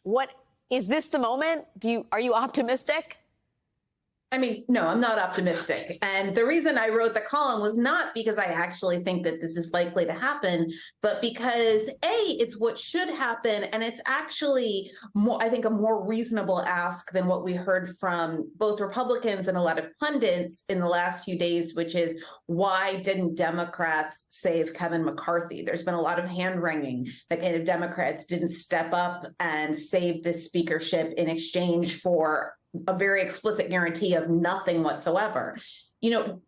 What is this the moment? Are you optimistic? I mean, no, I'm not optimistic. And the reason I wrote the column was not because I actually think that this is likely to happen, but because it's what should happen. And it's actually more, I think, a more reasonable ask than what we heard from both Republicans and a lot of pundits in the last few days, which is why didn't Democrats save Kevin McCarthy? There's been a lot of hand wringing that kind of Democrats didn't step up and save this speakership in exchange for a very explicit guarantee of nothing whatsoever. You know,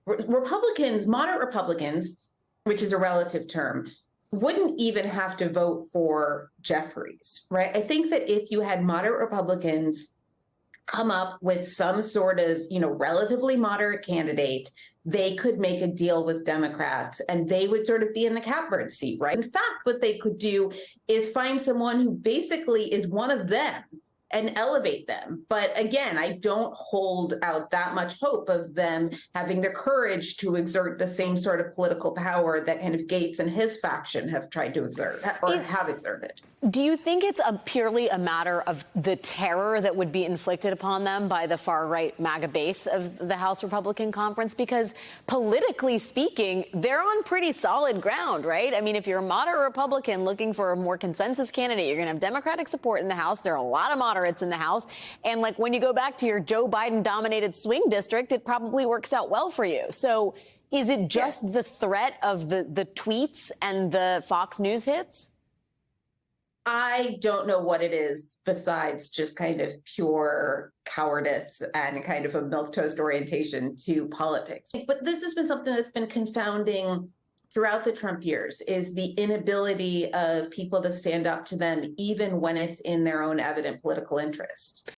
Republicans, moderate Republicans, which is a relative term, wouldn't even have to vote for Jeffries, right? I think that if you had moderate Republicans come up with some sort of, relatively moderate candidate, they could make a deal with Democrats and they would sort of be in the catbird seat, right? In fact, what they could do is find someone who basically is one of them and elevate them. But again, I don't hold out that much hope of them having the courage to exert the same sort of political power that kind of Gaetz and his faction have tried to exert or have exerted. Do you think it's purely a matter of the terror that would be inflicted upon them by the far-right MAGA base of the House Republican Conference? Because politically speaking, they're on pretty solid ground, right? I mean, if you're a moderate Republican looking for a more consensus candidate, you're going to have Democratic support in the House. There are a lot of moderates in the House. And like when you go back to your Joe Biden-dominated swing district, it probably works out well for you. So is it just the threat of the tweets and the Fox News hits? I don't know what it is besides just kind of pure cowardice and kind of a milquetoast orientation to politics. But this has been something that's been confounding throughout the Trump years, is the inability of people to stand up to them, even when it's in their own evident political interest.